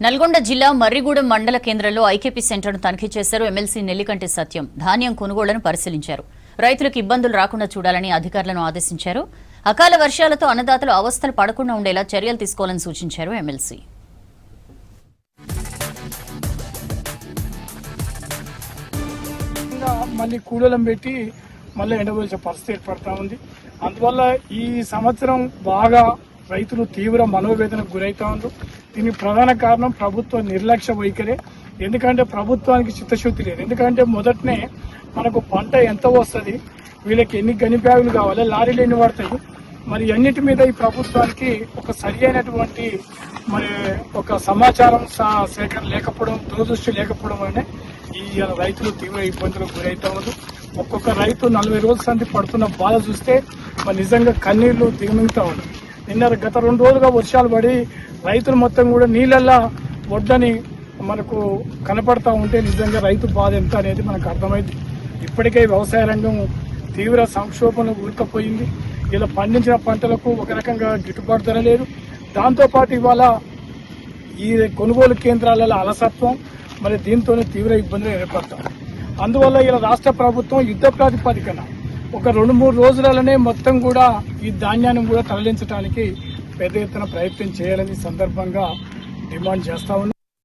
నల్గొండ జిల్లా మర్రిగూడెం మండల కేంద్రంలో ఐకేపీ సెంటర్ను తనిఖీ చేశారు ఎమ్మెల్సీ నెల్లికంటి సత్యం. ధాన్యం కొనుగోళ్లను పరిశీలించారు. రైతులకు ఇబ్బందులు రాకుండా చూడాలని అధికారులను ఆదేశించారు. అకాల వర్షాలతో అన్నదాతలు అవస్థలు పడకుండా ఉండేలా చర్యలు తీసుకోవాలని సూచించారు ఎమ్మెల్సీ. మళ్ళీ కూలీలను పెట్టి మళ్ళీ ఎండవలసిన పరిస్థితి ఏర్పడతా ఉంది. అందువల్ల ఈ సంవత్సరం బాగా రైతులు తీవ్ర మనోవేదనకు గురవుతా ఉన్నారు. దీనికి ప్రధాన కారణం ప్రభుత్వ నిర్లక్ష్య వైఖరే. ఎందుకంటే ప్రభుత్వానికి చిత్తశుద్ధి లేదు. ఎందుకంటే మొదటనే మనకు పంట ఎంత వస్తుంది, వీళ్ళకి ఎన్ని గని బ్యాగులు కావాలి, లారీలు ఎన్ని పడతాయి, మరి అన్నిటి మీద ఈ ప్రభుత్వానికి ఒక సరి అయినటువంటి మరి ఒక సమాచారం సేకరణ లేకపోవడం, దూరదృష్టి లేకపోవడం వల్లనే ఈ రైతులు తీవ్ర ఇబ్బందులకు గురవుతా ఉన్నారు. ఒక్కొక్క రైతు 40 రోజుల సంది పడుతున్న బాధ చూస్తే మరి నిజంగా కన్నీళ్లు దిగమింగుతా ఉన్నారు. గత 2 రోజులుగా వర్షాలు పడి రైతులు మొత్తం కూడా నీళ్ళల్లా వడ్లని మనకు కనపడతా ఉంటే నిజంగా రైతు బాధ ఎంత అనేది మనకు అర్థమైంది. ఇప్పటికే వ్యవసాయ రంగం తీవ్ర సంక్షోభంలో ఊరుకపోయింది. ఇలా పండించిన పంటలకు ఒక రకంగా గిట్టుబాటు ధర లేదు. దాంతోపాటు ఇవాళ ఈ కొనుగోలు కేంద్రాలలో అలసత్వం, మరి దీంతోనే తీవ్ర ఇబ్బందులు ఏర్పడతాం. అందువల్ల ఇలా రాష్ట్ర ప్రభుత్వం యుద్ధ ప్రాతిపదికన ఒక 2-3 రోజులలోనే మొత్తం కూడా ఈ ధాన్యాన్ని కూడా తరలించడానికి పెద్ద ఎత్తున ప్రయత్నం చేయాలని సందర్భంగా డిమాండ్ చేస్తా ఉన్నాం.